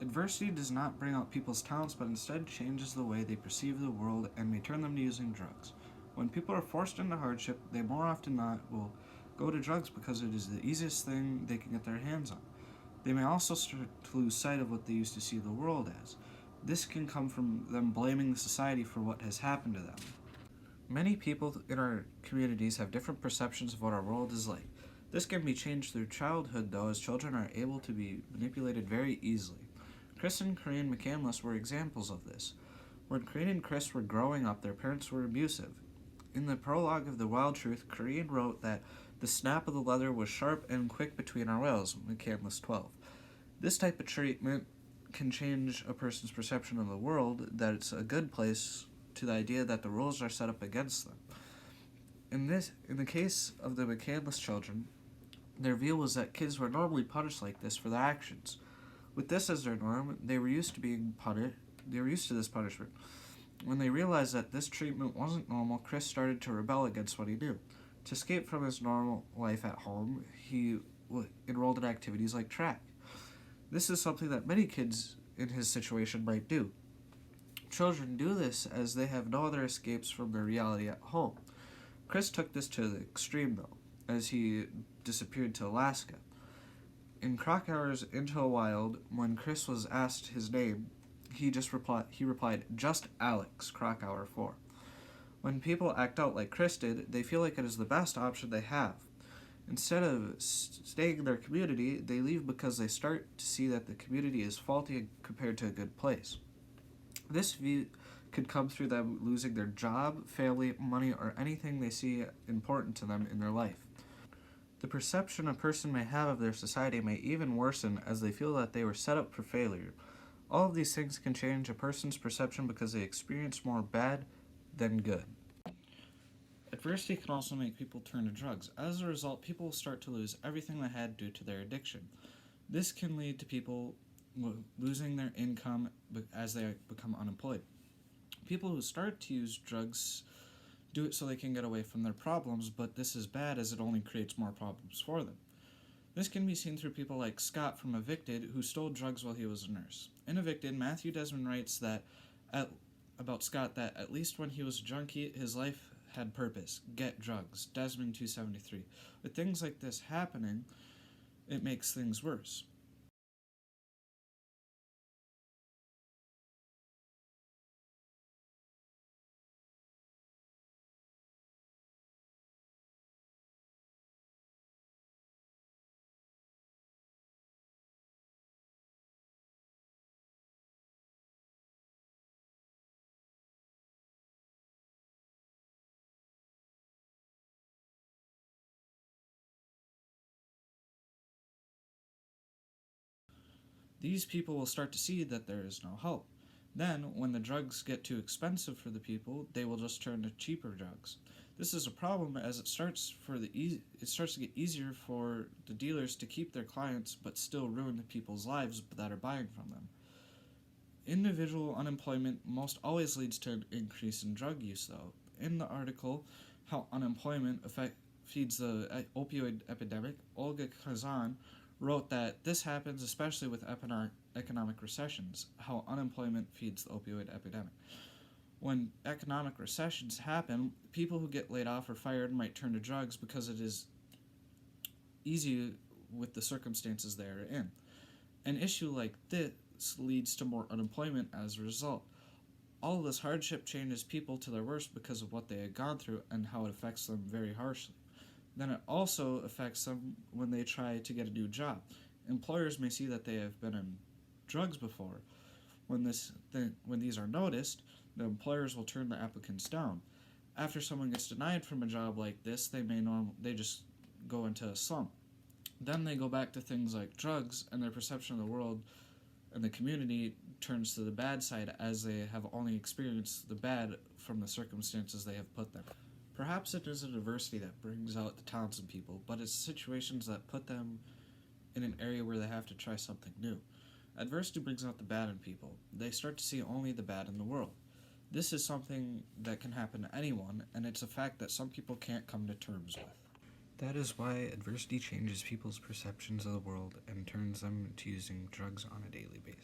Adversity does not bring out people's talents, but instead changes the way they perceive the world and may turn them to using drugs. When people are forced into hardship, they more often than not will go to drugs because it is the easiest thing they can get their hands on. They may also start to lose sight of what they used to see the world as. This can come from them blaming the society for what has happened to them. Many people in our communities have different perceptions of what our world is like. This can be changed through childhood, though, as children are able to be manipulated very easily. Chris and Corinne McCandless were examples of this. When Corinne and Chris were growing up, their parents were abusive. In the prologue of The Wild Truth, Corinne wrote that the snap of the leather was sharp and quick between our whales, McCandless 12. This type of treatment can change a person's perception of the world, that it's a good place, to the idea that the rules are set up against them. In the case of the McCandless children, their view was that kids were normally punished like this for their actions. With this as their norm, they were used to being punished. They were used to this punishment. When they realized that this treatment wasn't normal, Chris started to rebel against what he knew. To escape from his normal life at home, he enrolled in activities like track. This is something that many kids in his situation might do. Children do this as they have no other escapes from their reality at home. Chris took this to the extreme, though, as he disappeared to Alaska. In Krakauer's Into the Wild, when Chris was asked his name, he replied, "Just Alex, Krakauer 4. When people act out like Chris did, they feel like it is the best option they have. Instead of staying in their community, they leave because they start to see that the community is faulty compared to a good place. This view could come through them losing their job, family, money, or anything they see important to them in their life. The perception a person may have of their society may even worsen as they feel that they were set up for failure. All of these things can change a person's perception because they experience more bad than good. Adversity can also make people turn to drugs. As a result, people will start to lose everything they had due to their addiction. This can lead to people losing their income as they become unemployed. People who start to use drugs do it so they can get away from their problems, but this is bad as it only creates more problems for them. This can be seen through people like Scott from Evicted, who stole drugs while he was a nurse. In Evicted, Matthew Desmond writes that about Scott that at least when he was a junkie, his life had purpose. Get drugs. Desmond 273. With things like this happening, it makes things worse. These people will start to see that there is no hope. Then, when the drugs get too expensive for the people, they will just turn to cheaper drugs. This is a problem as it starts to get easier for the dealers to keep their clients but still ruin the people's lives that are buying from them. Individual unemployment most always leads to an increase in drug use, though. In the article, How Unemployment Feeds the Opioid Epidemic, Olga Kazan wrote that this happens especially with economic recessions, how unemployment feeds the opioid epidemic. When economic recessions happen, people who get laid off or fired might turn to drugs because it is easy with the circumstances they are in. An issue like this leads to more unemployment as a result. All of this hardship changes people to their worst because of what they had gone through and how it affects them very harshly. Then it also affects them when they try to get a new job. Employers may see that they have been in drugs before. When these are noticed, the employers will turn the applicants down. After someone gets denied from a job like this, they just go into a slump. Then they go back to things like drugs, and their perception of the world and the community turns to the bad side as they have only experienced the bad from the circumstances they have put them. Perhaps it isn't adversity that brings out the talents in people, but it's situations that put them in an area where they have to try something new. Adversity brings out the bad in people. They start to see only the bad in the world. This is something that can happen to anyone, and it's a fact that some people can't come to terms with. That is why adversity changes people's perceptions of the world and turns them to using drugs on a daily basis.